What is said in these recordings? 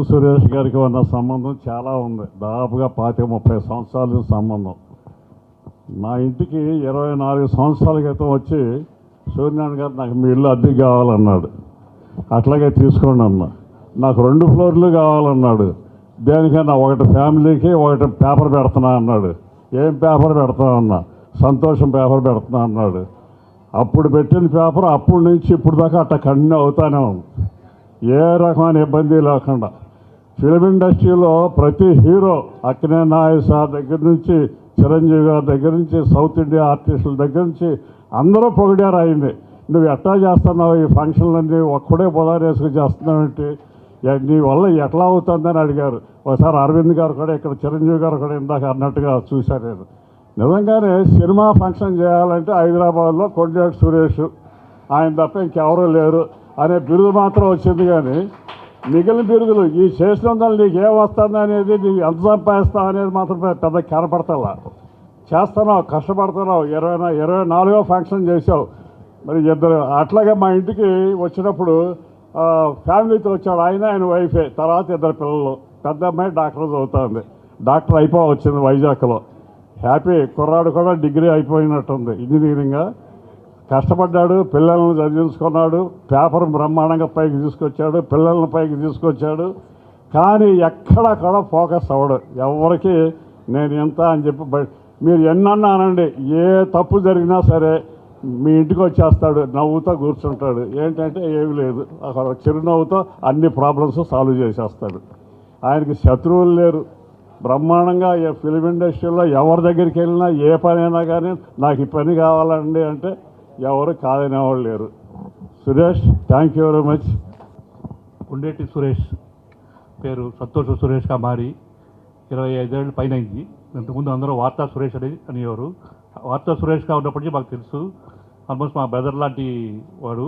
సురేష్ గారికి ఉన్న సంబంధం చాలా ఉంది. దాదాపుగా 25-30 సంవత్సరాల సంబంధం. నా ఇంటికి 24 సంవత్సరాల క్రితం వచ్చి సూర్యనారాయణ గారు నాకు మీ ఇల్లు అద్దెకి కావాలన్నాడు. అట్లాగే తీసుకోండి అన్నా. నాకు 2 ఫ్లోర్లు కావాలన్నాడు. దేనికన్నా ఒకటి ఫ్యామిలీకి ఒకటి పేపర్ పెడుతున్నా అన్నాడు. ఏం పేపర్ పెడతా అన్నా? సంతోషం పేపర్ పెడుతున్నా అన్నాడు. అప్పుడు పెట్టిన పేపర్ అప్పటి నుంచి ఇప్పుడు దాకా అట్లా కంటిన్యూ అవుతానే ఉంది, ఏ రకమైన ఇబ్బంది లేకుండా. ఫిలిం ఇండస్ట్రీలో ప్రతి హీరో అక్కినే నాగేశ్వర సార్ దగ్గర నుంచి, చిరంజీవి గారి దగ్గర నుంచి, సౌత్ ఇండియా ఆర్టిస్టుల దగ్గర నుంచి అందరూ పొగిడారు అయింది. నువ్వు ఎట్లా చేస్తున్నావు ఈ ఫంక్షన్లన్నీ, ఒక్కడే పొదారేసుకు చేస్తున్నావేంటి, నీ వల్ల ఎట్లా అవుతుందని అడిగారు. ఒకసారి అరవింద్ గారు కూడా, ఇక్కడ చిరంజీవి గారు కూడా ఇందాక అన్నట్టుగా చూశాను నేను. నిజంగానే సినిమా ఫంక్షన్ చేయాలంటే హైదరాబాద్లో కొండేటి సురేష్ ఆయన తప్ప ఇంకెవరూ లేరు అనే బిరుదు మాత్రం వచ్చింది. కానీ మిగిలిన బిరుదులు ఈ చేసినందువల్ల నీకు ఏం వస్తుంది అనేది, నీకు ఎంత సంపాదిస్తావు అనేది మాత్రం పెద్ద కనపడతలా. చేస్తున్నావు, కష్టపడుతున్నావు. 24వ ఫంక్షన్ చేసావు. మరి ఇద్దరు అట్లాగే మా ఇంటికి వచ్చినప్పుడు ఫ్యామిలీతో వచ్చాడు. ఆయన వైఫే, తర్వాత 2 పిల్లలు. పెద్ద అమ్మాయి డాక్టర్ చదువుతుంది, డాక్టర్ వచ్చింది వైజాగ్లో. హ్యాపీ కుర్రాడు కూడా డిగ్రీ అయిపోయినట్టుంది ఇంజనీరింగ్. కష్టపడ్డాడు, పిల్లలను చదివించుకున్నాడు, పేపర్ బ్రహ్మాండంగా పైకి తీసుకొచ్చాడు, పిల్లలను పైకి తీసుకొచ్చాడు. కానీ ఎక్కడ కూడా ఫోకస్ అవ్వడు. ఎవరికి నేను ఎంత అని చెప్పి మీరు ఎన్నన్నా అనండి, ఏ తప్పు జరిగినా సరే మీ ఇంటికి వచ్చేస్తాడు, నవ్వుతో కూర్చుంటాడు. ఏంటంటే ఏమి లేదు, అక్కడ చిరునవ్వుతో అన్ని ప్రాబ్లమ్స్ సాల్వ్ చేసేస్తాడు. ఆయనకి శత్రువులు లేరు. బ్రహ్మాండంగా ఫిలిం ఇండస్ట్రీలో ఎవరి దగ్గరికి వెళ్ళినా ఏ పనైనా కానీ నాకు ఈ పని కావాలండి అంటే ఎవరు కాదనేవాళ్ళు లేరు. Suresh, thank you very much. Kondeti Suresh పేరు సంతోష్ సురేష్గా మారి 25 ఏళ్ళు పైన అయింది. ఇంతకుముందు అందరూ వార్తా సురేష్ అనేవారు. వార్తా సురేష్గా ఉన్నప్పటికీ మాకు తెలుసు. ఆల్మోస్ట్ మా బ్రదర్ లాంటి వాడు.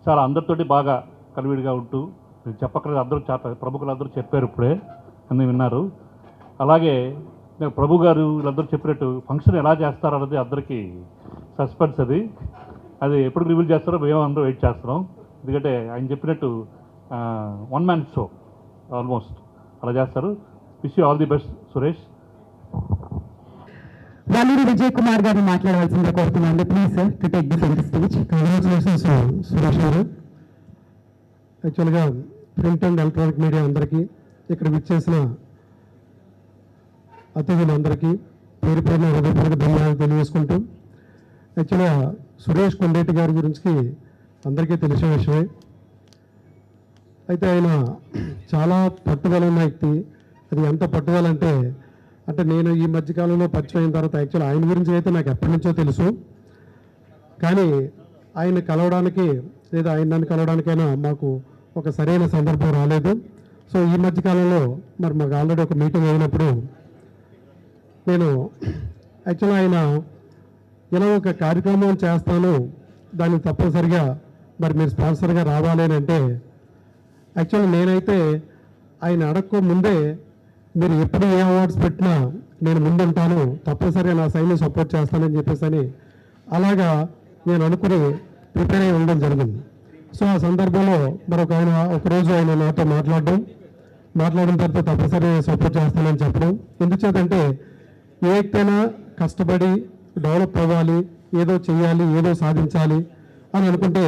చాలా అందరితోటి బాగా కన్వీడ్గా ఉంటూ, నేను చెప్పక్కర్లేదు, అందరూ చాలా ప్రముఖులందరూ చెప్పారు, ఇప్పుడే అన్నీ విన్నారు. అలాగే నేను ప్రభు గారు వీళ్ళందరూ చెప్పినట్టు ఫంక్షన్ ఎలా చేస్తారన్నది అందరికీ సస్పెన్స్. అది ఎప్పుడు రివీల్ చేస్తారో మేము అందరూ వెయిట్ చేస్తున్నాం. ఎందుకంటే ఆయన చెప్పినట్టు 1 మ్యాన్ షో ఆల్మోస్ట్ అలా చేస్తారు. Wish you all the best Suresh. Valluri Vijay Kumar గారిని మాట్లాడవలసిందిగా కోరుతున్నాను. Please sir to take the centre speech. Congratulations Suresh గారు. యాక్చువల్గా ప్రింట్ అండ్ ఎలక్ట్రానిక్ మీడియా అందరికీ, ఇక్కడ విచ్చేసిన అతిథులందరికీ పేరు పేరున హృదయపూర్వక ధన్యవాదాలు తెలియజేసుకుంటూ, యాక్చువల్గా సురేష్ కొండేటి గారి గురించి అందరికీ తెలిసిన విషయమే. అయితే ఆయన చాలా పట్టుదల ఉన్న వ్యక్తి. అది ఎంత పట్టుదల అంటే నేను ఈ మధ్యకాలంలో పరిచయం అయిన తర్వాత యాక్చువల్ ఆయన గురించి అయితే నాకు ఎప్పటి నుంచో తెలుసు. కానీ ఆయన కలవడానికి లేదా ఆయన నన్ను కలవడానికైనా మాకు ఒక సరైన సందర్భం రాలేదు. సో ఈ మధ్యకాలంలో మరి మాకు ఆల్రెడీ ఒక మీటింగ్ అయినప్పుడు నేను యాక్చువల్గా ఆయన ఇలా ఒక కార్యక్రమం చేస్తాను, దానికి తప్పనిసరిగా మరి మీరు స్పాన్సర్గా రావాలి అని అంటే, యాక్చువల్గా నేనైతే ఆయన అడక్కో ముందే మీరు ఎప్పుడు ఏ అవార్డ్స్ పెట్టినా నేను ముందుంటాను, తప్పనిసరిగా నా సైడ్ని సపోర్ట్ చేస్తానని చెప్పేసి అని అలాగా నేను అనుకుని ప్రిపేర్ అయి ఉండడం జరిగింది. సో ఆ సందర్భంలో మరొక ఆయన ఒకరోజు ఆయన నాతో మాట్లాడిన తర్వాత తప్పనిసరిగా సపోర్ట్ చేస్తానని చెప్పడం. ఎందుచేతంటే ఏ వ్యక్తైనా కష్టపడి డెవలప్ అవ్వాలి, ఏదో చేయాలి, ఏదో సాధించాలి అని అనుకుంటే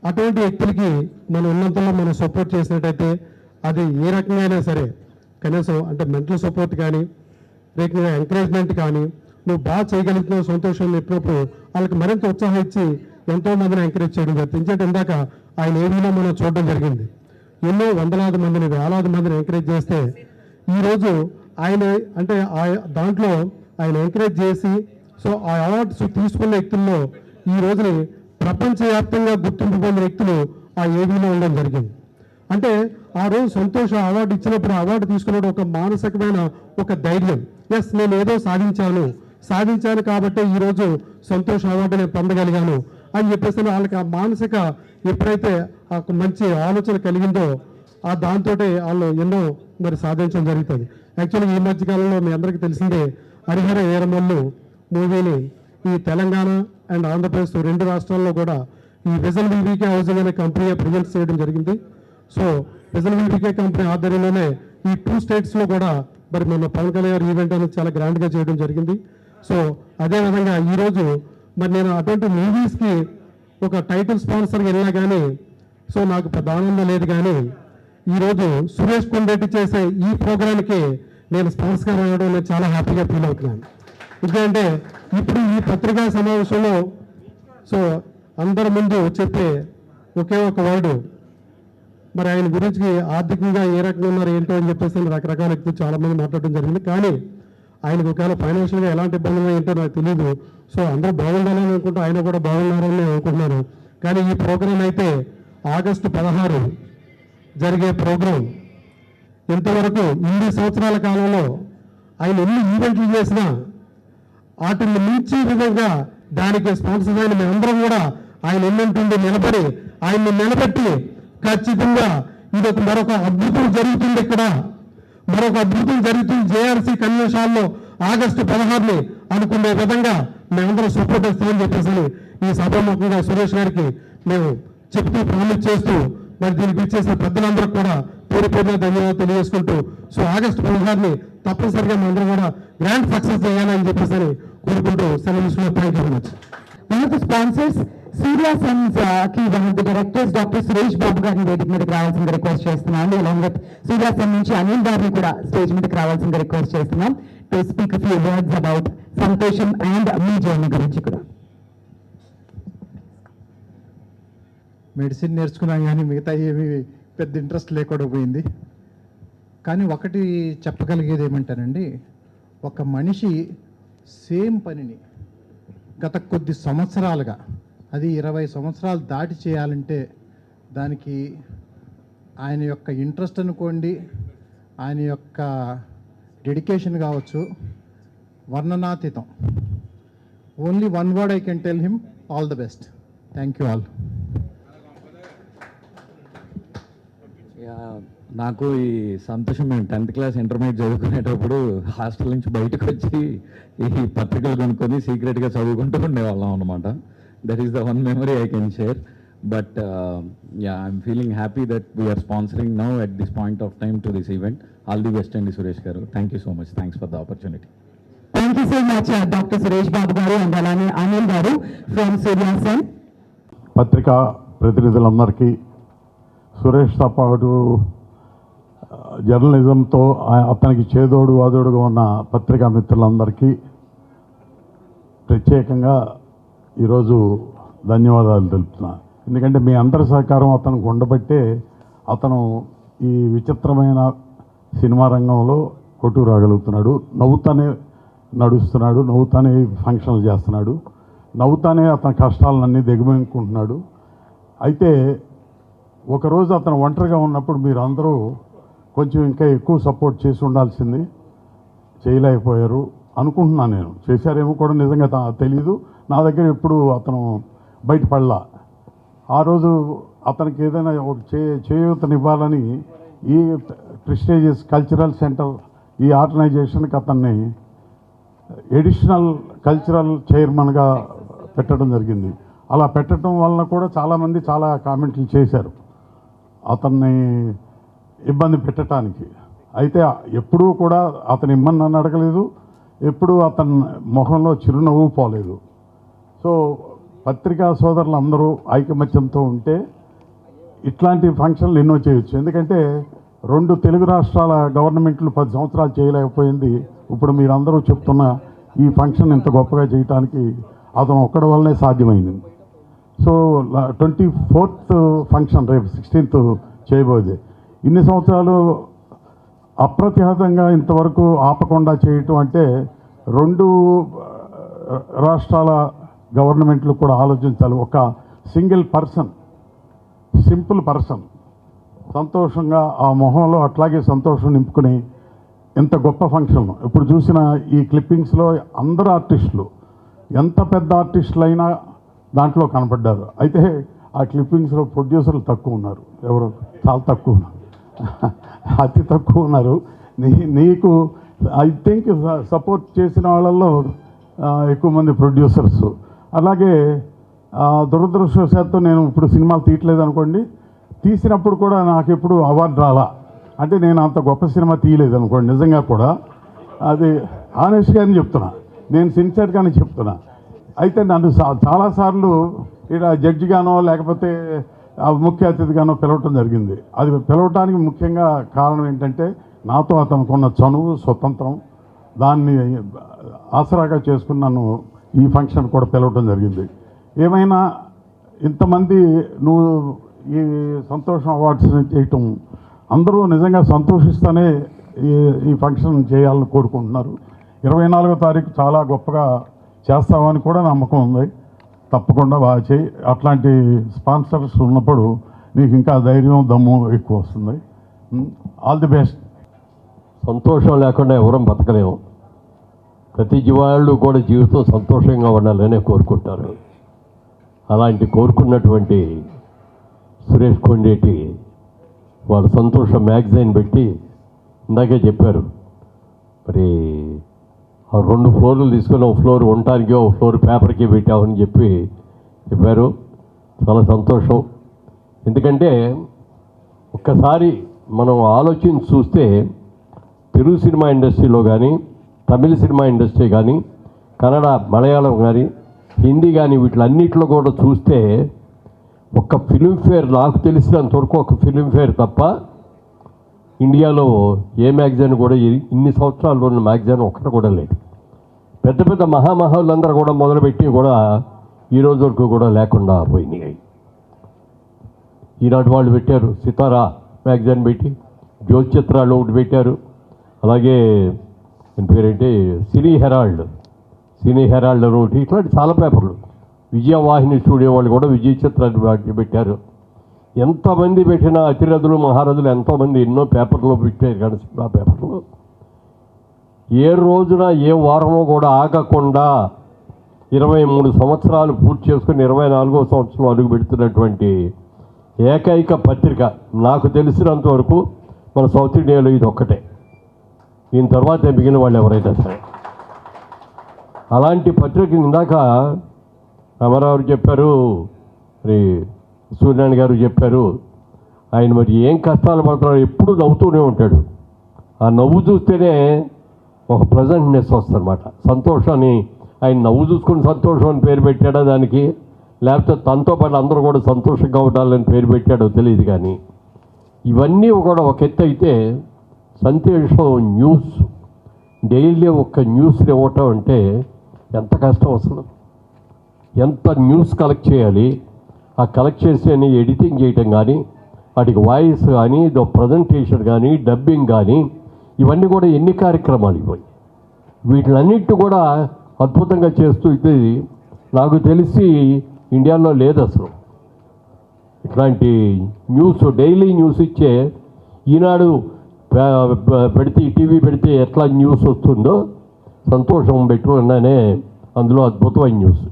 అటువంటి వ్యక్తులకి మనం ఉన్నంతలో మనం సపోర్ట్ చేసినట్టయితే అది ఏ రకంగా అయినా సరే, కనీసం అంటే మెంటల్ సపోర్ట్ కానీ, రేఖగా ఎంకరేజ్మెంట్ కానీ, నువ్వు బాగా చేయగలుగుతున్నావు సంతోషం చెప్పినప్పుడు వాళ్ళకి మరింత ఉత్సాహం ఇచ్చి ఎంతో మందిని ఎంకరేజ్ చేయడం జరుగుతుంది. ఎందుకంటే ఇందాక ఆయన ఏమీలో మనం చూడడం జరిగింది. ఎన్నో వందలాది మందిని, వేలాది మందిని ఎంకరేజ్ చేస్తే ఈరోజు ఆయన అంటే దాంట్లో ఆయన ఎంకరేజ్ చేసి సో ఆ అవార్డ్స్ తీసుకున్న వ్యక్తుల్లో ఈ రోజుని ప్రపంచవ్యాప్తంగా గుర్తింపు పొందిన వ్యక్తులు ఆ ఏవీలో ఉండడం జరిగింది. అంటే ఆ రోజు సంతోష అవార్డు ఇచ్చినప్పుడు, అవార్డు తీసుకున్నప్పుడు ఒక మానసికమైన ఒక ధైర్యం, ఎస్ నేను ఏదో సాధించాను కాబట్టి ఈరోజు సంతోష అవార్డు నేను పొందగలిగాను అని చెప్పేసి వాళ్ళకి ఆ మానసిక ఎప్పుడైతే ఆ మంచి ఆలోచన కలిగిందో ఆ దాంతో వాళ్ళు ఎన్నో మరి సాధించడం జరుగుతుంది. యాక్చువల్గా ఈ మధ్యకాలంలో మీ అందరికీ తెలిసిందే, హరిహర వీరమల్లు మూవీని ఈ తెలంగాణ అండ్ ఆంధ్రప్రదేశ్ 2 రాష్ట్రాల్లో కూడా ఈ విజన్ వివికే హౌసింగ్ అనే కంపెనీ ప్రజెంట్ చేయడం జరిగింది. సో ప్రజెంట్ బీకే కంపెనీ ఆధ్వర్యంలోనే ఈ 2 స్టేట్స్లో కూడా మరి మన పవన్ కళ్యాణ్ గారి ఈవెంట్ అనేది చాలా గ్రాండ్గా చేయడం జరిగింది. సో అదేవిధంగా ఈరోజు మరి నేను అటువంటి మూవీస్కి ఒక టైటిల్ స్పాన్సర్గా వెళ్ళినా కానీ సో నాకు పెద్ద ఆనందం లేదు. కానీ ఈరోజు సురేష్ కొండరెడ్డి చేసే ఈ ప్రోగ్రామ్కి నేను స్పాన్సర్గా రావడం నేను చాలా హ్యాపీగా ఫీల్ అవుతున్నాను. ఎందుకంటే ఇప్పుడు ఈ పత్రికా సమావేశంలో సో అందరి ముందు చెప్పే ఒకే ఒక వర్డు మరి ఆయన గురించి ఆర్థికంగా ఏ రకంగా ఉన్నారు ఏంటో అని చెప్పేసి రకరకాల వ్యక్తులు చాలామంది మాట్లాడడం జరిగింది. కానీ ఆయనకు ఒకవేళ ఫైనాన్షియల్గా ఎలాంటి ఇబ్బందులు ఏంటో నాకు తెలియదు. సో అందరూ బాగుండాలని అనుకుంటూ ఆయన కూడా బాగున్నారని నేను అనుకుంటున్నాను. కానీ ఈ ప్రోగ్రాం అయితే ఆగస్టు 16 జరిగే ప్రోగ్రాం ఇంతవరకు 8 సంవత్సరాల కాలంలో ఆయన ఎన్ని ఈవెంట్లు చేసినా వాటిని మించి విధంగా దానికి స్పాన్సర్ అయిన మేమందరం కూడా ఆయన ఎన్నంటుండి నిలబడి ఆయన్ని నిలబెట్టి ఖచ్చితంగా ఇది ఒక మరొక అద్భుతం జరుగుతుంది. ఇక్కడ మరొక అద్భుతం జరుగుతుంది జేఆర్సీ కన్వెన్షన్ హాల్లో ఆగస్టు 16 అనుకునే విధంగా మేమందరం సపోర్ట్ ఇస్తామని చెప్పేసి ఈ సభాముఖంగా సురేష్ గారికి మేము చెప్తూ ప్రామిస్ చేస్తూ మరి దీనికి ఇచ్చేసిన పెద్దలందరూ కూడా పేరు పేరున ధన్యవాదాలు తెలియజేసుకుంటూ సో ఆగస్టు 16 తప్పనిసరిగా మనందరం కూడా గ్రాండ్ సక్సెస్ చేయాలని చెప్పేసి కోరుకుంటూ సెలవు. Thank you very much. One of the sponsors, Surya Sons ki one of the directors, Dr. Suresh Babu గారిని వేదిక మీదకి రావాల్సిందిగా రిక్వెస్ట్ చేస్తున్నాను. అలాంగ్ విత్ సూర్య సన్ నుంచి అనిల్ గారిని కూడా స్టేజ్ మీదకి రావాల్సిందిగా రిక్వెస్ట్ చేస్తున్నాం to speak few words about సంతోషం అండ్ మీ జర్నీ గురించి కూడా. మెడిసిన్ నేర్చుకున్నాం కానీ మిగతా ఏమీ పెద్ద ఇంట్రెస్ట్ లేకుండా పోయింది. కానీ ఒకటి చెప్పగలిగేది ఏమంటానండి, ఒక మనిషి సేమ్ పనిని గత కొద్ది సంవత్సరాలుగా, అది 20 సంవత్సరాలు దాటి చేయాలంటే దానికి ఆయన యొక్క ఇంట్రెస్ట్ అనుకోండి, ఆయన యొక్క డెడికేషన్ కావచ్చు, వర్ణనాతీతం. Only one word I can tell him, all the best. Thank you all. నాకు ఈ సంతోషం, మేము 10th క్లాస్ ఇంటర్మీడియట్ చదువుకునేటప్పుడు హాస్టల్ నుంచి బయటకు వచ్చి ఈ పత్రికలు కొనుక్కొని సీక్రెట్గా చదువుకుంటూ ఉండేవాళ్ళం అనమాట. That is the one memory I can share. But I'm feeling happy that we're sponsoring now at this point of time to this event. All the best అండి Suresh garu. Thank you so much. Thanks for the opportunity. Thank you so much doctor Suresh Babu garu and అలానే అనిల్ గారు from Surya sun. పత్రికా ప్రతినిధులందరికీ, సురేష్తో పాటు జర్నలిజంతో అతనికి చేదోడు వాదోడుగా ఉన్న పత్రికా మిత్రులందరికీ ప్రత్యేకంగా ఈరోజు ధన్యవాదాలు తెలుపుతున్నా. ఎందుకంటే మీ అందరి సహకారం అతనికి ఉండబట్టే అతను ఈ విచిత్రమైన సినిమా రంగంలో కొట్టు రాగలుగుతున్నాడు. నవ్వుతానే నడుస్తున్నాడు, నవ్వుతానే ఫంక్షన్లు చేస్తున్నాడు, నవ్వుతానే అతని కష్టాలన్నీ దిగమింగుకుంటున్నాడు. అయితే ఒకరోజు అతను ఒంటరిగా ఉన్నప్పుడు మీరు అందరూ కొంచెం ఇంకా ఎక్కువ సపోర్ట్ చేసి ఉండాల్సింది, చేయలేకపోయారు అనుకుంటున్నాను నేను. చేశారేమో కూడా నిజంగా తెలీదు. నా దగ్గర ఎప్పుడు అతను బయటపడలా. ఆ రోజు అతనికి ఏదైనా ఒక చేయూతనివ్వాలని ఈ ప్రెస్టీజియస్ కల్చరల్ సెంటర్, ఈ ఆర్గనైజేషన్కి అతన్ని ఎడిషనల్ కల్చరల్ చైర్మన్గా పెట్టడం జరిగింది. అలా పెట్టడం వలన కూడా చాలామంది చాలా కామెంట్లు చేశారు అతన్ని ఇబ్బంది పెట్టడానికి. అయితే ఎప్పుడూ కూడా అతను ఇమ్మని నన్ను అడగలేదు, ఎప్పుడూ అతని మొహంలో చిరునవ్వు పోలేదు. సో పత్రికా సోదరులు అందరూ ఐకమత్యంతో ఉంటే ఇట్లాంటి ఫంక్షన్లు ఎన్నో చేయొచ్చు. ఎందుకంటే 2 తెలుగు రాష్ట్రాల గవర్నమెంట్లు 10 సంవత్సరాలు చేయలేకపోయింది. ఇప్పుడు మీరందరూ చెప్తున్న ఈ ఫంక్షన్ ఇంత గొప్పగా చేయడానికి అతను ఒక్కడి వల్లనే సాధ్యమైంది. సో 24th ఫంక్షన్ రేపు 16th చేయబోయేది. ఇన్ని సంవత్సరాలు అప్రతిహతంగా ఇంతవరకు ఆపకుండా చేయటం అంటే 2 రాష్ట్రాల గవర్నమెంట్లు కూడా ఆలోచించాలి. ఒక సింగిల్ పర్సన్, సింపుల్ పర్సన్ సంతోషంగా ఆ మొహంలో అట్లాగే సంతోషం నింపుకుని ఎంత గొప్ప ఫంక్షన్. ఇప్పుడు చూసిన ఈ క్లిప్పింగ్స్లో అందరు ఆర్టిస్టులు, ఎంత పెద్ద ఆర్టిస్టులు అయినా దాంట్లో కనపడ్డారు. అయితే ఆ క్లిప్పింగ్స్లో ప్రొడ్యూసర్లు తక్కువ ఉన్నారు, ఎవరు చాలా తక్కువ ఉన్నారు, అతి తక్కువ ఉన్నారు. నీకు ఐ థింక్ సపోర్ట్ చేసిన వాళ్ళల్లో ఎక్కువ మంది ప్రొడ్యూసర్స్. అలాగే దురదృష్టవశాత్తు నేను ఇప్పుడు సినిమాలు తీయట్లేదు అనుకోండి, తీసినప్పుడు కూడా నాకు ఎప్పుడు అవార్డు రాలా. అంటే నేను అంత గొప్ప సినిమా తీయలేదు అనుకోండి, నిజంగా కూడా అది ఆనెస్ట్గానే చెప్తున్నా, నేను సిన్సియర్గానే చెప్తున్నా. అయితే నన్ను చాలాసార్లు ఇక్కడ జడ్జిగానో లేకపోతే ముఖ్య అతిథిగానో పిలవటం జరిగింది. అది పిలవటానికి ముఖ్యంగా కారణం ఏంటంటే నాతో అతనుకున్న చనువు, స్వతంత్రం, దాన్ని ఆసరాగా చేసుకుని నన్ను ఈ ఫంక్షన్ కూడా పిలవటం జరిగింది. ఏమైనా ఇంతమంది నువ్వు ఈ సంతోషం అవార్డ్స్ చేయటం అందరూ నిజంగా సంతోషిస్తూనే ఈ ఫంక్షన్ చేయాలని కోరుకుంటున్నారు. 24వ తారీఖు చాలా గొప్పగా చేస్తామని కూడా నమ్మకం ఉంది. తప్పకుండా బాగా చేయి. అట్లాంటి స్పాన్సర్స్ ఉన్నప్పుడు నీకు ఇంకా ధైర్యం, దమ్ము ఎక్కువ వస్తుంది. All the best. సంతోషం లేకుండా ఎవరం బతకలేము. ప్రతి జీవాళ్ళు కూడా జీవితం సంతోషంగా ఉండాలనే కోరుకుంటారు. అలాంటి కోరుకున్నటువంటి సురేష్ కొండేటి వాళ్ళ సంతోషం మ్యాగజైన్ పెట్టి ఇందాకే చెప్పారు, మరి ఆ 2 ఫ్లోర్లు తీసుకొని ఒక ఫ్లోర్ ఉండటానికి ఒక ఫ్లోర్ పేపర్కి పెట్టామని చెప్పారు. చాలా సంతోషం. ఎందుకంటే ఒక్కసారి మనం ఆలోచించి చూస్తే తెలుగు సినిమా ఇండస్ట్రీలో కానీ, తమిళ సినిమా ఇండస్ట్రీ కానీ, కన్నడ, మలయాళం కానీ, హిందీ కానీ వీటిలన్నిటిలో కూడా చూస్తే ఒక్క ఫిల్మ్ఫేర్, నాకు తెలిసినంతవరకు ఒక ఫిల్మ్ఫేర్ తప్ప ఇండియాలో ఏ మ్యాగజైన్ కూడా ఇన్ని సంవత్సరాల్లో ఉన్న మ్యాగజైన్ ఒక్కటి కూడా లేదు. పెద్ద పెద్ద మహామహులందరూ కూడా మొదలుపెట్టి కూడా ఈ రోజు వరకు కూడా లేకుండా పోయినాయి. ఈనాటి వాళ్ళు పెట్టారు, సితారా మ్యాగజైన్ పెట్టి, జ్యోతిచిత్రాలు ఒకటి పెట్టారు. అలాగే పేరేంటి సినీ హెరాల్డ్ అని ఒకటి, ఇట్లాంటి చాలా పేపర్లు. విజయవాహిని స్టూడియో వాళ్ళు కూడా విజయ చిత్రాన్ని పెట్టారు. ఎంతమంది పెట్టినా అతిరథులు, మహారథులు ఎంతోమంది ఎన్నో పేపర్లో పెట్టారు. కానీ సినిమా పేపర్లో ఏ రోజున ఏ వారమో కూడా ఆగకుండా 23 సంవత్సరాలు పూర్తి చేసుకుని 24వ సంవత్సరం అడుగు పెడుతున్నటువంటి ఏకైక పత్రిక నాకు తెలిసినంత వరకు మన సౌత్ ఇండియాలో ఇది ఒక్కటే. దీని తర్వాత మిగిలిన వాళ్ళు ఎవరైనా సరే. అలాంటి పత్రిక ఇందాక రామారావు చెప్పారు, మరి సూర్యనారాయణ గారు చెప్పారు, ఆయన మరి ఏం కష్టాలు పడుతున్నారో ఎప్పుడు నవ్వుతూనే ఉంటాడు. ఆ నవ్వు చూస్తేనే ఒక ప్రజెంట్నెస్ వస్తుందన్నమాట. సంతోషాన్ని ఆయన నవ్వు చూసుకుని సంతోషం అని పేరు పెట్టాడో దానికి, లేకపోతే తనతో పాటు అందరూ కూడా సంతోషంగా ఉండాలని పేరు పెట్టాడో తెలియదు. కానీ ఇవన్నీ కూడా ఒక ఎత్తు అయితే, సంతోషం న్యూస్ డైలీ ఒక్క న్యూస్ ఇవ్వటం అంటే ఎంత కష్టం అసలు. ఎంత న్యూస్ కలెక్ట్ చేయాలి, ఆ కలెక్ట్ చేసి ఎడిటింగ్ చేయటం కానీ, వాటికి వాయిస్ కానీ, ప్రజెంటేషన్ కానీ, డబ్బింగ్ కానీ, ఇవన్నీ కూడా ఎన్ని కార్యక్రమాలు ఇవ్వాలి. వీటిలన్నిటి కూడా అద్భుతంగా చేస్తూ ఇది నాకు తెలిసి ఇండియాలో లేదు అసలు. ఇట్లాంటి న్యూస్ డైలీ న్యూస్ ఇచ్చే ఈనాడు పెడితే, టీవీ పెడితే ఎట్లా న్యూస్ వస్తుందో సంతోషం పెట్టుకున్నానే అందులో అద్భుతమైన న్యూస్.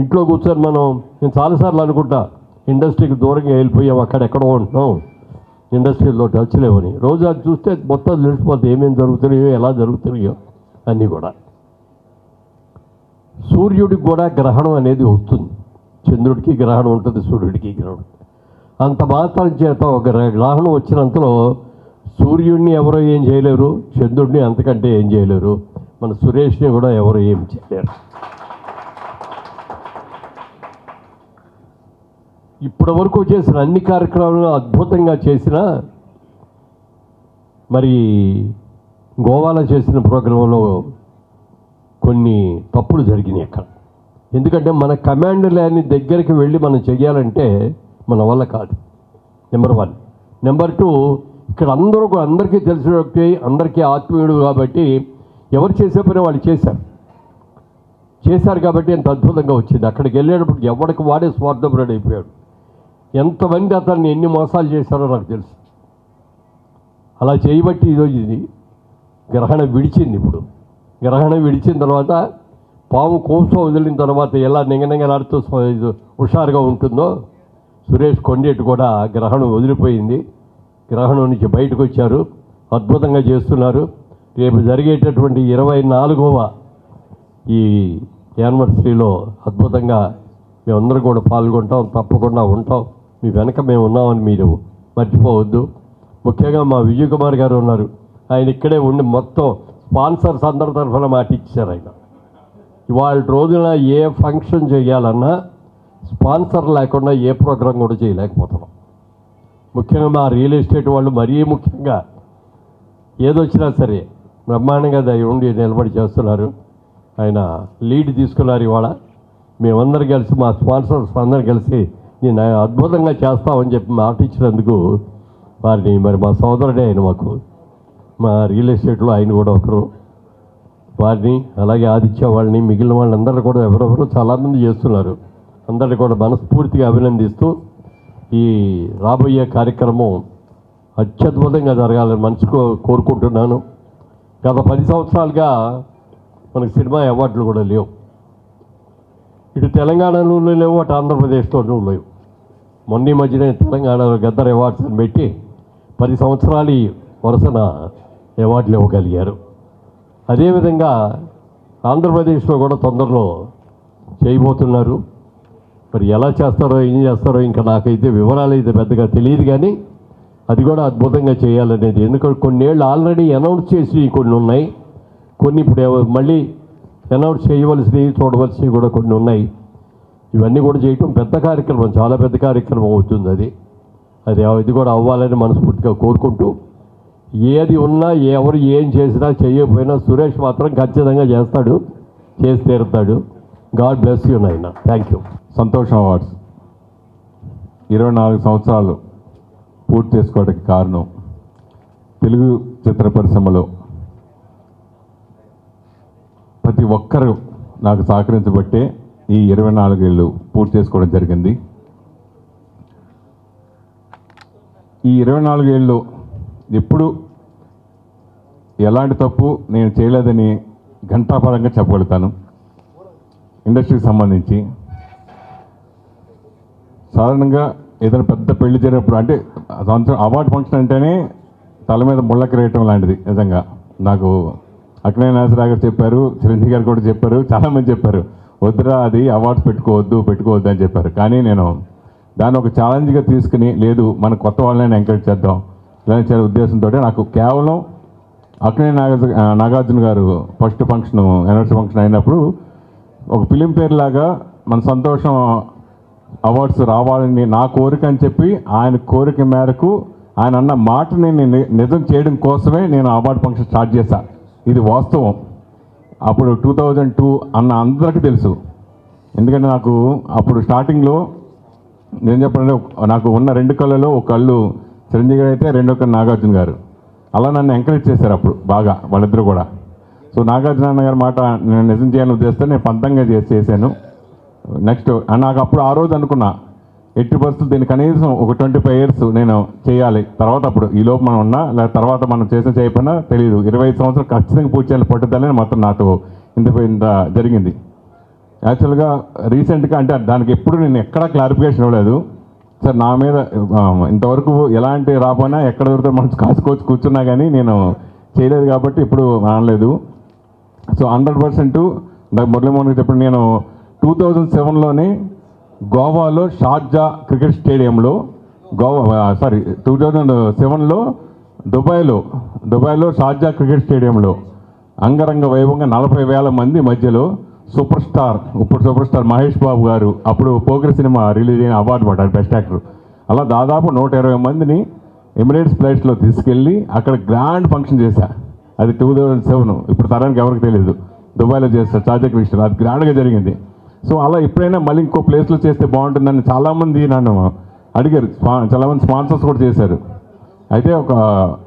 ఇంట్లో కూర్చొని నేను చాలాసార్లు అనుకుంటా, ఇండస్ట్రీకి దూరంగా వెళ్ళిపోయాం, అక్కడెక్కడో ఉంటున్నాం, ఇండస్ట్రీలో టచ్ లేవని. రోజు అది చూస్తే మొత్తం తెలిసిపోతే ఏమేమి జరుగుతున్నాయో, ఎలా జరుగుతున్నాయో అన్నీ కూడా. సూర్యుడికి కూడా గ్రహణం అనేది వస్తుంది. చంద్రుడికి గ్రహణం ఉంటుంది, సూర్యుడికి గ్రహణం. అంత మాత్రం చేత ఒక గ్రహణం వచ్చినంతలో సూర్యుడిని ఎవరో ఏం చేయలేరు, చంద్రుడిని అంతకంటే ఏం చేయలేరు, మన సురేష్ని కూడా ఎవరు ఏం చేయలేరు. ఇప్పటి వరకు చేసిన అన్ని కార్యక్రమాలను అద్భుతంగా చేసిన, మరి గోవాలో చేసిన ప్రోగ్రాంలో కొన్ని తప్పులు జరిగినాయి అక్కడ. ఎందుకంటే మన కమాండ్ ల్యాండ్ దగ్గరికి వెళ్ళి మనం చెయ్యాలంటే మన వల్ల కాదు, నెంబర్ 1. నెంబర్ 2, ఇక్కడ అందరికీ తెలిసిన వ్యక్తి, అందరికీ ఆత్మీయుడు కాబట్టి ఎవరు చేసే పని వాళ్ళు చేశారు కాబట్టి ఎంత అద్భుతంగా వచ్చింది. అక్కడికి వెళ్ళేటప్పుడు ఎవరికి వాడే స్వార్థపరుడు అయిపోయాడు. ఎంతమంది అతన్ని ఎన్ని మోసాలు చేశారో నాకు తెలుసు. అలా చేయబట్టి ఈరోజు ఇది గ్రహణం విడిచింది. ఇప్పుడు గ్రహణం విడిచిన తర్వాత పాము కోంసం వదిలిన తర్వాత ఎలా నింగనింగలాడుతూ హుషారుగా ఉంటుందో, సురేష్ కొండేటి కూడా గ్రహణం వదిలిపోయింది. గ్రహణం నుంచి బయటకు వచ్చారు, అద్భుతంగా చేస్తున్నారు. రేపు జరిగేటటువంటి 24వ ఈ యానివర్సరీలో అద్భుతంగా మేమందరం కూడా పాల్గొంటాం, తప్పకుండా ఉంటాం. మీ వెనక మేము ఉన్నామని మీరు మర్చిపోవద్దు. ముఖ్యంగా మా విజయ్ కుమార్ గారు ఉన్నారు, ఆయన ఇక్కడే ఉండి మొత్తం స్పాన్సర్స్ అందరి తరఫున మాట ఇచ్చారు. ఆయన ఇవాళ రోజున ఏ ఫంక్షన్ చేయాలన్నా స్పాన్సర్ లేకుండా ఏ ప్రోగ్రాం కూడా చేయలేకపోతున్నాం. ముఖ్యంగా మా రియల్ ఎస్టేట్ వాళ్ళు మరీ ముఖ్యంగా ఏదొచ్చినా సరే బ్రహ్మాండంగా ఉండి నిలబడి చేస్తున్నారు. ఆయన లీడ్ తీసుకున్నారు. ఇవాళ మేమందరం కలిసి మా స్పాన్సర్స్ అందరం కలిసి నేను అద్భుతంగా చేస్తామని చెప్పి మాట ఇచ్చినందుకు వారిని మరి మా సోదరుడే ఆయన మాకు మా రియల్ ఎస్టేట్లో ఆయన కూడా ఒకరు. వారిని అలాగే ఆదిత్య వాళ్ళని మిగిలిన వాళ్ళందరూ కూడా ఎవరెవరో చాలామంది చేస్తున్నారు. అందరినీ కూడా మనస్ఫూర్తిగా అభినందిస్తూ ఈ రాబోయే కార్యక్రమం అత్యద్భుతంగా జరగాలని మనసు కోరుకుంటున్నాను. గత 10 సంవత్సరాలుగా మనకు సినిమా అవార్డులు కూడా లేవు. ఇటు తెలంగాణలో లేవు, అటు ఆంధ్రప్రదేశ్లోనూ లేవు. మొన్న మధ్యనే తెలంగాణలో గద్దర్ అవార్డ్స్ అని పెట్టి 10 సంవత్సరాలు ఈ వరుసన అవార్డులు ఇవ్వగలిగారు. అదేవిధంగా ఆంధ్రప్రదేశ్లో కూడా తొందరలో చేయబోతున్నారు. మరి ఎలా చేస్తారో ఏం చేస్తారో ఇంకా నాకైతే వివరాలు అయితే పెద్దగా తెలియదు, కానీ అది కూడా అద్భుతంగా చేయాలనేది. ఎందుకంటే కొన్నేళ్ళు ఆల్రెడీ అనౌన్స్ చేసి కొన్ని ఉన్నాయి, కొన్ని ఇప్పుడు మళ్ళీ అనౌన్స్ చేయవలసినవి చూడవలసినవి కూడా కొన్ని ఉన్నాయి. ఇవన్నీ కూడా చేయటం పెద్ద కార్యక్రమం, చాలా పెద్ద కార్యక్రమం అవుతుంది. అది కూడా అవ్వాలని మనస్ఫూర్తిగా కోరుకుంటూ, ఏది ఉన్నా ఎవరు ఏం చేసినా చేయకపోయినా సురేష్ మాత్రం ఖచ్చితంగా చేస్తాడు, చేసి తీరుతాడు. గాడ్ బ్లెస్ యూ నాయన. Thank you. సంతోషం అవార్డ్స్ 24 సంవత్సరాలు పూర్తి చేసుకోవడానికి కారణం తెలుగు చిత్ర పరిశ్రమలో ప్రతి ఒక్కరూ నాకు సహకరించబట్టే ఈ 24 ఏళ్ళు పూర్తి చేసుకోవడం జరిగింది. ఈ 24 ఏళ్ళు ఎప్పుడు ఎలాంటి తప్పు నేను చేయలేదని ఘంటాపరంగా చెప్పగలుగుతాను. ఇండస్ట్రీకి సంబంధించి సాధారణంగా ఏదైనా పెద్ద పెళ్లి జరిగినప్పుడు, అంటే సంవత్సరం అవార్డు ఫంక్షన్ అంటేనే తల మీద ముళ్ళ కిరీటం లాంటిది. నిజంగా నాకు అక్కినేని నాగేశ్వరరావు గారు చెప్పారు, చిరంజీవి గారు కూడా చెప్పారు, చాలామంది చెప్పారు, వద్దురా అది అవార్డ్స్ పెట్టుకోవద్దు అని చెప్పారు. కానీ నేను దాన్ని ఒక ఛాలెంజ్గా తీసుకుని, లేదు మన కొత్త వాళ్ళని ఎంకరేజ్ చేద్దాం ఇలాంటి ఉద్దేశంతో నాకు కేవలం అక్కినేని నాగార్జున గారు ఫస్ట్ ఫంక్షన్ యానివర్సరీ ఫంక్షన్ అయినప్పుడు ఒక ఫిలిం పేరు లాగా మన సంతోషం అవార్డ్స్ రావాలని నా కోరిక అని చెప్పి, ఆయన కోరిక మేరకు ఆయన అన్న మాటని నేను నిజం చేయడం కోసమే నేను అవార్డు ఫంక్షన్ స్టార్ట్ చేశాను. ఇది వాస్తవం. అప్పుడు 2002 అన్న అందరికీ తెలుసు. ఎందుకంటే నాకు అప్పుడు స్టార్టింగ్లో నేను చెప్పాలంటే నాకు ఉన్న 2 కళ్ళలో ఒక కళ్ళు చిరంజీవి గారు అయితే, రెండో కళ్ళు నాగార్జున గారు. అలా నన్ను ఎంకరేజ్ చేశారు అప్పుడు బాగా వాళ్ళిద్దరు కూడా. సో నాగార్జున అన్న గారి మాట నేను నిజం చేయాలని ఉద్దేశంతో నేను పంతంగా చేశాను. నెక్స్ట్ నాకు అప్పుడు ఆ రోజు అనుకున్నా, ఎట్టి పరిస్థితులు దీన్ని కనీసం ఒక 25 years నేను చేయాలి. తర్వాత అప్పుడు ఈ లోపు మనం ఉన్నా, లేదా తర్వాత మనం చేయకపోయినా తెలియదు, 25 సంవత్సరాలు ఖచ్చితంగా పూర్తి చేయాలి పట్టుదలని మాత్రం నాతో ఇంత జరిగింది. యాక్చువల్గా రీసెంట్గా అంటే దానికి ఎప్పుడు నేను ఎక్కడా క్లారిఫికేషన్ ఇవ్వలేదు సార్. నా మీద ఇంతవరకు ఎలాంటి రాపోయినా ఎక్కడ దొరికితే మనం కాసుకోవచ్చు కూర్చున్నా కానీ నేను చేయలేదు కాబట్టి ఇప్పుడు అనలేదు. సో 100% మురళీమోహన్ గారు చెప్పిన, నేను 2007లోనే గోవాలో షార్జా క్రికెట్ స్టేడియంలో 2007లో దుబాయ్లో షార్జా క్రికెట్ స్టేడియంలో అంగరంగ వైభవంగా 40,000 మంది మధ్యలో సూపర్ స్టార్ మహేష్ బాబు గారు, అప్పుడు పోకిరి సినిమా రిలీజ్ అయిన అవార్డు పడ్డారు బెస్ట్ యాక్టర్. అలా దాదాపు 120 మందిని ఎమిరేట్స్ ఫ్లైట్స్లో తీసుకెళ్ళి అక్కడ గ్రాండ్ ఫంక్షన్ చేశా. అది 2007. ఇప్పుడు తరానికి ఎవరికి తెలియదు. దుబాయ్లో చేస్తారు షార్జా క్రికెట్ స్టేడియం, అది గ్రాండ్గా జరిగింది. సో అలా ఎప్పుడైనా మళ్ళీ ఇంకో ప్లేస్లో చేస్తే బాగుంటుందని చాలామంది నన్ను అడిగారు. చాలామంది స్పాన్సర్స్ కూడా చేశారు. అయితే ఒక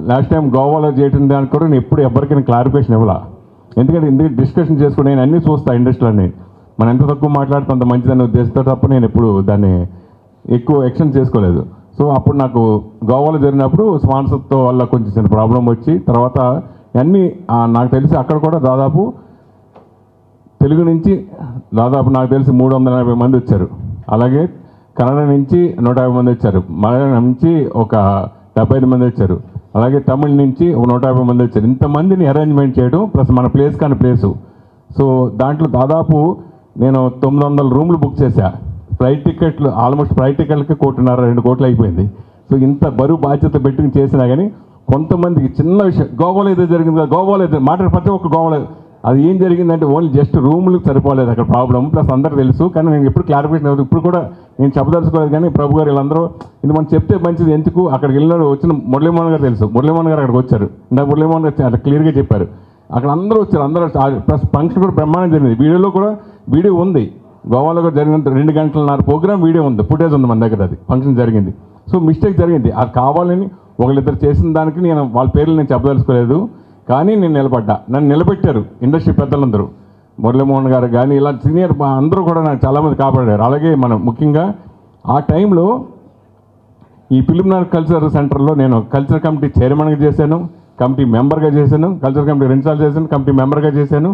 లాస్ట్ టైం గోవాలో చేయడం దానికి కూడా నేను ఎప్పుడు ఎవరికైనా క్లారిఫికేషన్ ఇవ్వాల. ఎందుకంటే ఇందుకు డిస్కషన్ చేసుకుని నేను అన్నీ చూస్తాను. ఇండస్ట్రీలన్నీ మనం ఎంత తక్కువ మాట్లాడితే అంత మంచిదని ఉద్దేశంతో తప్ప నేను ఎప్పుడు దాన్ని ఎక్కువ ఎక్స్టెండ్ చేసుకోలేదు. సో అప్పుడు నాకు గోవాలో జరిగినప్పుడు స్పాన్సర్తో వల్ల కొంచెం చిన్న ప్రాబ్లం వచ్చి, తర్వాత అన్నీ నాకు తెలిసి అక్కడ కూడా దాదాపు తెలుగు నుంచి దాదాపు నాకు తెలిసి 380 మంది వచ్చారు. అలాగే కన్నడ నుంచి 150 మంది వచ్చారు. మలయాళం నుంచి ఒక 75 మంది వచ్చారు. అలాగే తమిళ నుంచి ఒక 150 మంది వచ్చారు. ఇంతమందిని అరేంజ్మెంట్ చేయడం ప్లస్ మన ప్లేస్ కానీ ప్లేసు. సో దాంట్లో దాదాపు నేను 900 రూమ్లు బుక్ చేశా ఫ్లైట్ టికెట్లు ఆల్మోస్ట్ ఫ్లైట్ టికెట్లకి 1.5-2 కోట్లు అయిపోయింది. సో ఇంత బరువు బాధ్యత పెట్టుకుని చేసినా కానీ కొంతమందికి చిన్న విషయం, గోవాలో ఏదో జరిగింది కదా, గోవాలో ఏదో మాట్లాడే ప్రతి ఒక్క గోవాలో అది ఏం జరిగిందంటే ఓన్లీ జస్ట్ రూములకు సరిపోలేదు అక్కడ ప్రాబ్లం. ప్లస్ అందరూ తెలుసు, కానీ నేను ఎప్పుడు క్లారిఫికేషన్ అవ్వదు. ఇప్పుడు కూడా నేను చెప్పదలుచుకోలేదు, కానీ ప్రభు గారు వీళ్ళందరూ ఇది మనం చెప్తే మంచిది. ఎందుకు అక్కడికి వెళ్ళినాడు వచ్చిన మురళీమోహన్ గారు తెలుసు, మురళీమోహన్ గారు అక్కడికి వచ్చారు. ఇందాక మురళీమోహన్ గారు అట్లా క్లియర్గా చెప్పారు. అక్కడ అందరూ వచ్చారు, అందరూ ప్లస్ ఫంక్షన్ కూడా బ్రహ్మాండం జరిగింది. వీడియోలో కూడా వీడియో ఉంది, గోవాలో కూడా జరిగినంత 2 గంటలన్నర ప్రోగ్రామ్ వీడియో ఉంది, ఫుటేజ్ ఉంది మన దగ్గర. అది ఫంక్షన్ జరిగింది. సో మిస్టేక్ జరిగింది, అది కావాలని ఒకళ్ళిద్దరు చేసిన దానికి నేను వాళ్ళ పేర్లు నేను చెప్పదలుచుకోలేదు, కానీ నేను నిలబడ్డా. నన్ను నిలబెట్టారు ఇండస్ట్రీ పెద్దలందరూ, మురళీమోహన్ గారు కానీ ఇలా సీనియర్ అందరూ కూడా నాకు చాలామంది కాపాడారు. అలాగే మనం ముఖ్యంగా ఆ టైంలో ఈ ఫిలింనగర్ కల్చర్ సెంటర్లో నేను కల్చర్ కమిటీ చైర్మన్గా చేశాను, కమిటీ మెంబర్గా చేశాను, కల్చర్ కమిటీ 2 సార్లు చేశాను, కమిటీ మెంబర్గా చేశాను,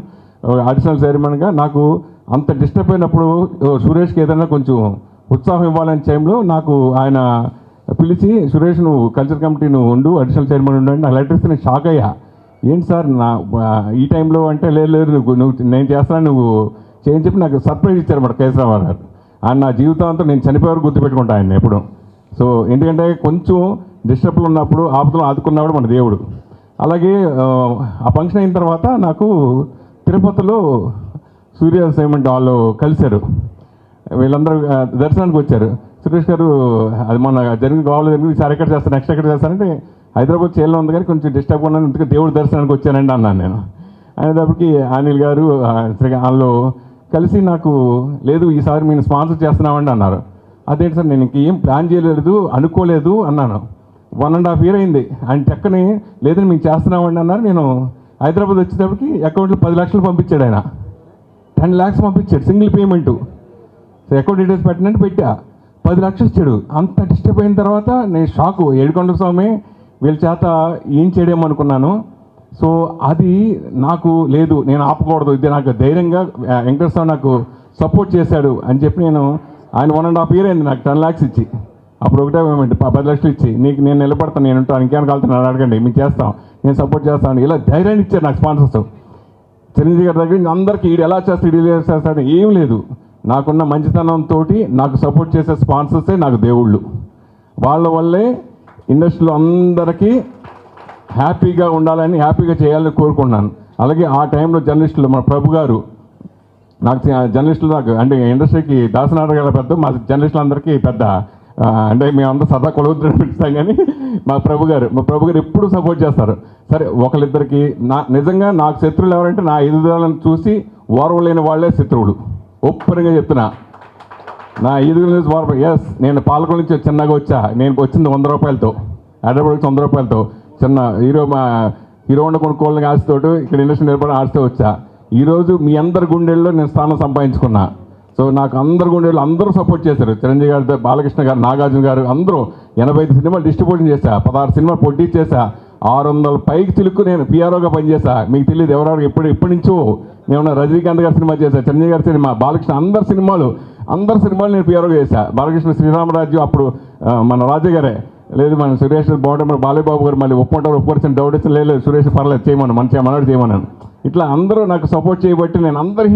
అడిషనల్ చైర్మన్గా. నాకు అంత డిస్టర్బ్ అయినప్పుడు సురేష్కి ఏదైనా కొంచెం ఉత్సాహం ఇవ్వాలనే టైంలో నాకు ఆయన పిలిచి, సురేష్ నువ్వు కల్చర్ కమిటీ నువ్వు ఉండు, అడిషనల్ చైర్మన్ ఉండు అంటే నాకు లెటర్ ఇస్తే నేను షాక్ అయ్యా. ఏంటి సార్ నా ఈ టైంలో అంటే లేదు నువ్వు నేను చేస్తాను నువ్వు చేయని చెప్పి నాకు సర్ప్రైజ్ ఇచ్చారన్నమాట కేశవరావు గారు. ఆయన నా జీవితాంతం నేను చనిపోయేవారు గుర్తుపెట్టుకుంటా ఆయన ఎప్పుడు. సో ఎందుకంటే కొంచెం డిస్టర్బ్లు ఉన్నప్పుడు ఆపదలు ఆదుకున్నవాడు మన దేవుడు. అలాగే ఆ ఫంక్షన్ అయిన తర్వాత నాకు తిరుపతిలో సూర్య సైమెంట్ వాళ్ళు కలిశారు, వీళ్ళందరూ దర్శనానికి వచ్చారు. సురేష్ గారు అది మన జరిగిన గోవాలో జరిగింది, ఈసారి ఎక్కడ చేస్తాను, నెక్స్ట్ ఎక్కడ చేస్తానంటే హైదరాబాద్ చేయాలని ఉంది కానీ కొంచెం డిస్టర్బ్ ఉన్నాను, అందుకే దేవుడి దర్శనానికి వచ్చానండి అన్నాను నేను. అనేటప్పటికి అనిల్ గారు వాళ్ళు కలిసి నాకు లేదు ఈసారి మేము స్పాన్సర్ చేస్తున్నామండి అన్నారు. అదేంటి సార్ నేను ఇంకేం ప్లాన్ చేయలేదు అనుకోలేదు అన్నాను. 1.5 year అయింది. ఆయన చక్కని లేదని మేము చేస్తున్నామండి అన్నారు. నేను హైదరాబాద్ వచ్చేటప్పటికి అకౌంట్లో 10 లక్షలు పంపించాడు ఆయన, 10 lakhs పంపించాడు single payment. So account details పెట్టినట్టు పెట్టా, 10 లక్షలు ఇచ్చాడు. అంత డిస్టర్బ్ అయిన తర్వాత నేను షాకు, ఏడుకొండ స్వామి వీళ్ళ చేత ఏం చేయడేమనుకున్నాను. సో అది నాకు లేదు నేను ఆపకూడదు, ఇది నాకు ధైర్యంగా వెంకటేశ్వర స్వామి నాకు సపోర్ట్ చేశాడు అని చెప్పి నేను ఆయన 1.5 year అయింది నాకు 10 lakhs ఇచ్చి. అప్పుడు ఒకటే పేమెంట్ 10 లక్షలు ఇచ్చి నీకు నేను నిలబడతాను, నేను ఉంటాను, ఇంకేమైనా కాలుతున్నాను అడగండి మేము చేస్తాం, నేను సపోర్ట్ చేస్తాను, ఇలా ధైర్యాన్ని ఇచ్చారు నాకు స్పాన్సర్స్. చిరంజీవి గారి దగ్గర అందరికీ ఈడు ఎలా చేస్తాడు ఈడు చేస్తాడు ఏం లేదు, నాకున్న మంచితనంతో నాకు సపోర్ట్ చేసే స్పాన్సర్సే నాకు దేవుళ్ళు. వాళ్ళ వల్లే ఇండస్ట్రీలో అందరికీ హ్యాపీగా ఉండాలని హ్యాపీగా చేయాలని కోరుకున్నాను. అలాగే ఆ టైంలో జర్నలిస్టులు మన ప్రభు గారు నాకు జర్నలిస్టులు నాకు అంటే ఇండస్ట్రీకి దాసనాథ్ గారు పెద్ద, మా జర్నలిస్టులు అందరికీ పెద్ద అంటే మేమంతా సదా కొలవద్దని పిలుస్తాం కానీ మా ప్రభు గారు ఎప్పుడు సపోర్ట్ చేస్తారు. సరే ఒకళ్ళిద్దరికి నిజంగా నాకు శత్రువులు ఎవరంటే నా ఎదుగుదలను చూసి ఓర్వలేని వాళ్ళే శత్రువులు. ఓపెన్గా చెప్తున్నా, నా ఎదుగుదల చూసి ఎస్ నేను పాలకొల నుంచి చిన్నగా వచ్చా, నేను వచ్చింది 100 రూపాయలతో, హైదరాబాద్ 100 రూపాయలతో చిన్న హీరో హోండా కొనుక్కోవాలని ఆశతోటి ఇక్కడ ఇండస్ట్రీ నిలబడి ఆశతో వచ్చా. ఈరోజు మీ అందరి గుండెల్లో నేను స్థానం సంపాదించుకున్నా. సో నాకు అందరు గుండెల్లో అందరూ సపోర్ట్ చేశారు. చిరంజీవి గారు, బాలకృష్ణ గారు, నాగార్జున గారు అందరూ 85 సినిమాలు డిస్ట్రిబ్యూషన్ చేశా, 16 సినిమాలు పొట్టి చేశా, 600 పైకి చిలుక్కు నేను పిఆర్ఓగా పనిచేశా. మీకు తెలియదు ఎవరెవరు ఎప్పటి నుంచో నేను రజనీకాంత్ గారి సినిమా చేశా, చిరంజీవి గారి సినిమా, బాలకృష్ణ అందరి సినిమాలు నేను పిఆర్ఓగా చేశా. బాలకృష్ణ శ్రీరామరాజ్యం అప్పుడు మన రాజు గారే లేదు, మన సురేష్ బాగుంటే బాలయ్యబాబు గారు మళ్ళీ ఒప్పుకుంటారు డౌట్ ఇచ్చిన లేదు సురేష్ పర్లేదు చేయమని మనవాడు చేయమన్నాను. ఇట్లా అందరూ నాకు సపోర్ట్ చేయబట్టి నేను అందరు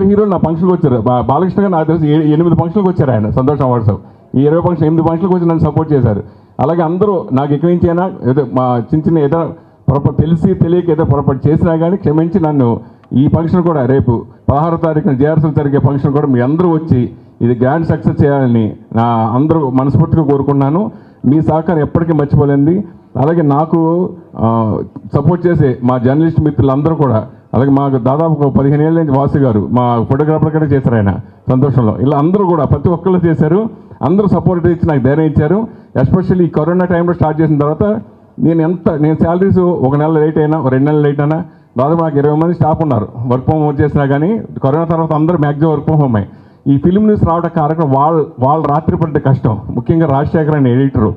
హీరోలు నా ఫంక్షన్కి వచ్చారు. బాలకృష్ణ గారు నాకు తెలిసి 8 ఫంక్షన్కి వచ్చారు ఆయన సంతోషం అవార్డ్స్. ఈ 20 ఫంక్షన్ 8 ఫంక్షన్కి వచ్చి నన్ను సపోర్ట్ చేశారు. అలాగే అందరూ నాకు ఎక్కడి నుంచి అయినా ఏదో మా చిన్న ఏదో పొరపాటు తెలియక ఏదో పొరపాటు చేసినా కానీ క్షమించి నన్ను ఈ ఫంక్షన్ కూడా రేపు 16వ తారీఖున జేఆర్సీలో జరిగే ఫంక్షన్ కూడా మీ అందరూ వచ్చి ఇది గ్రాండ్ సక్సెస్ చేయాలని నా అందరూ మనస్ఫూర్తిగా కోరుకున్నాను. మీ సహకారం ఎప్పటికీ మర్చిపోలేంది. అలాగే నాకు సపోర్ట్ చేసే మా జర్నలిస్ట్ మిత్రులందరూ కూడా, అలాగే మాకు దాదాపు 15 ఏళ్ళ నుంచి వాసు గారు మా ఫోటోగ్రాఫర్ కూడా చేశారు ఆయన సంతోషంలో, ఇలా అందరూ కూడా ప్రతి ఒక్కళ్ళు చేశారు. అందరూ సపోర్ట్ ఇచ్చి నాకు ధైర్యం ఇచ్చారు. ఎస్పెషల్లీ ఈ కరోనా టైంలో స్టార్ట్ చేసిన తర్వాత నేను శాలరీస్ 1 నెల లేట్ అయినా 2 నెలలు లేట్ అయినా దాదాపు నాకు 20 మంది స్టాఫ్ ఉన్నారు వర్క్ ఫ్రమ్ హోమ్ చేసినా కానీ. కరోనా తర్వాత అందరూ మ్యాక్సిమం వర్క్ ఫ్రమ్ హోమ్. ఈ ఫిలిం న్యూస్ రావడం కారణం వాళ్ళు రాత్రి పడ్డ కష్టం. ముఖ్యంగా రాజశేఖర్ అనే ఎడిటరు,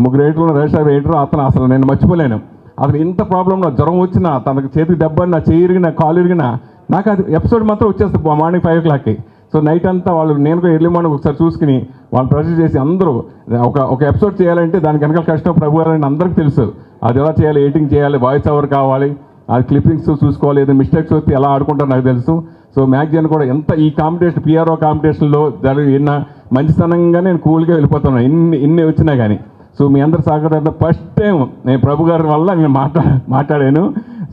3 ఎడిటర్లు రాజశేఖర్ ఎడిటర్, అతను అసలు నేను మర్చిపోలేను. అతను ఇంత ప్రాబ్లంలో జ్వరం వచ్చినా, తనకు చేతికి దెబ్బ, నా చేయి ఇరిగినా, కాలు ఇరిగినా నాకు అది ఎపిసోడ్ మాత్రం వచ్చేస్తుంది మార్నింగ్ 5 o'clockకి. సో నైట్ అంతా వాళ్ళు నేను ఎర్లీ మార్నింగ్ ఒకసారి చూసుకుని వాళ్ళు ప్రెజర్ చేసి అందరూ ఒక ఎపిసోడ్ చేయాలంటే దానికి వెనకాల కష్టం ప్రభు గారు అందరికీ తెలుసు. అది ఎలా చేయాలి, ఎడిటింగ్ చేయాలి, వాయిస్ ఓవర్ కావాలి, ఆ క్లిప్పింగ్స్ చూసుకోవాలి, ఏదైనా మిస్టేక్స్ వస్తే ఎలా ఆడుకుంటారో నాకు తెలుసు. సో మ్యాగజైన్ కూడా ఎంత ఈ కాంపిటీషన్ పిఆర్ఓ కాంపిటీషన్లో జరిగిన మంచితనంగా నేను కూల్గా వెళ్ళిపోతున్నాను ఇన్ని వచ్చినా కానీ. సో మీ అందరి సహకారంతో ఫస్ట్ టైం నేను ప్రభు గారి వల్ల నేను మాట్లాడాను.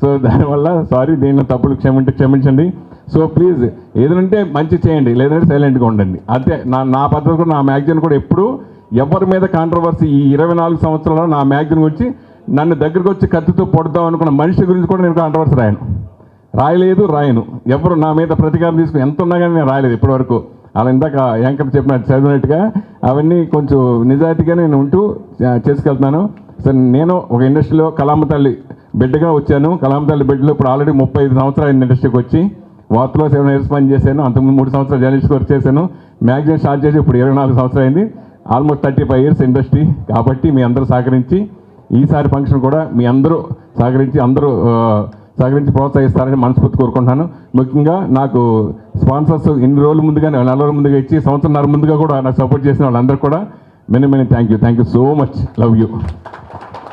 సో దానివల్ల సారీ, దీనిలో తప్పులు క్షమించండి. సో ప్లీజ్ ఏదంటే మంచి చేయండి, లేదంటే సైలెంట్గా ఉండండి. అంతే నా పద్ధతి కూడా. నా మ్యాగజైన్ కూడా ఎప్పుడు ఎవరి మీద కాంట్రవర్సీ ఈ 24 సంవత్సరాల్లో నా మ్యాగజైన్ గురించి నన్ను దగ్గరకు వచ్చి కత్తితో పొడదాం అనుకున్న మనిషి గురించి కూడా నేను కాంట్రవర్సీ రాయను. ఎవరు నా మీద ప్రతీకారం తీసుకుని ఎంత ఉన్నా కానీ నేను రాయలేదు ఇప్పటివరకు. అలా ఇందాక యాంకర్ చదివినట్టుగా అవన్నీ కొంచెం నిజాయితీగా నేను ఉంటూ చేసుకెళ్తున్నాను. సరే, నేను ఒక ఇండస్ట్రీలో కలామ తల్లి బిడ్డగా వచ్చాను. కలామ తల్లి బిడ్డలో ఇప్పుడు ఆల్రెడీ 35 సంవత్సరాలు ఇండస్ట్రీకి వచ్చి వార్తలో 7 ఇయర్స్ పని చేశాను. అంతకుముందు 3 సంవత్సరాలు జర్నలిస్ట్ వర్క్ చేశాను. మ్యాగజైన్ స్టార్ట్ చేసి ఇప్పుడు 24 సంవత్సరాలు అయింది. Almost 35 years industry. కాబట్టి మీ అందరూ సహకరించి ఈసారి ఫంక్షన్ కూడా మీ అందరూ సహకరించి ప్రోత్సహిస్తారని మనస్ఫూర్తి కోరుకుంటున్నాను. ముఖ్యంగా నాకు స్పాన్సర్స్ ఇన్ని రోజుల ముందుగా, 4 రోజుల ముందుగా ఇచ్చి, సంవత్సరంన్నర ముందుగా కూడా నాకు సపోర్ట్ చేసిన వాళ్ళందరూ కూడా many thank you so much. Love you.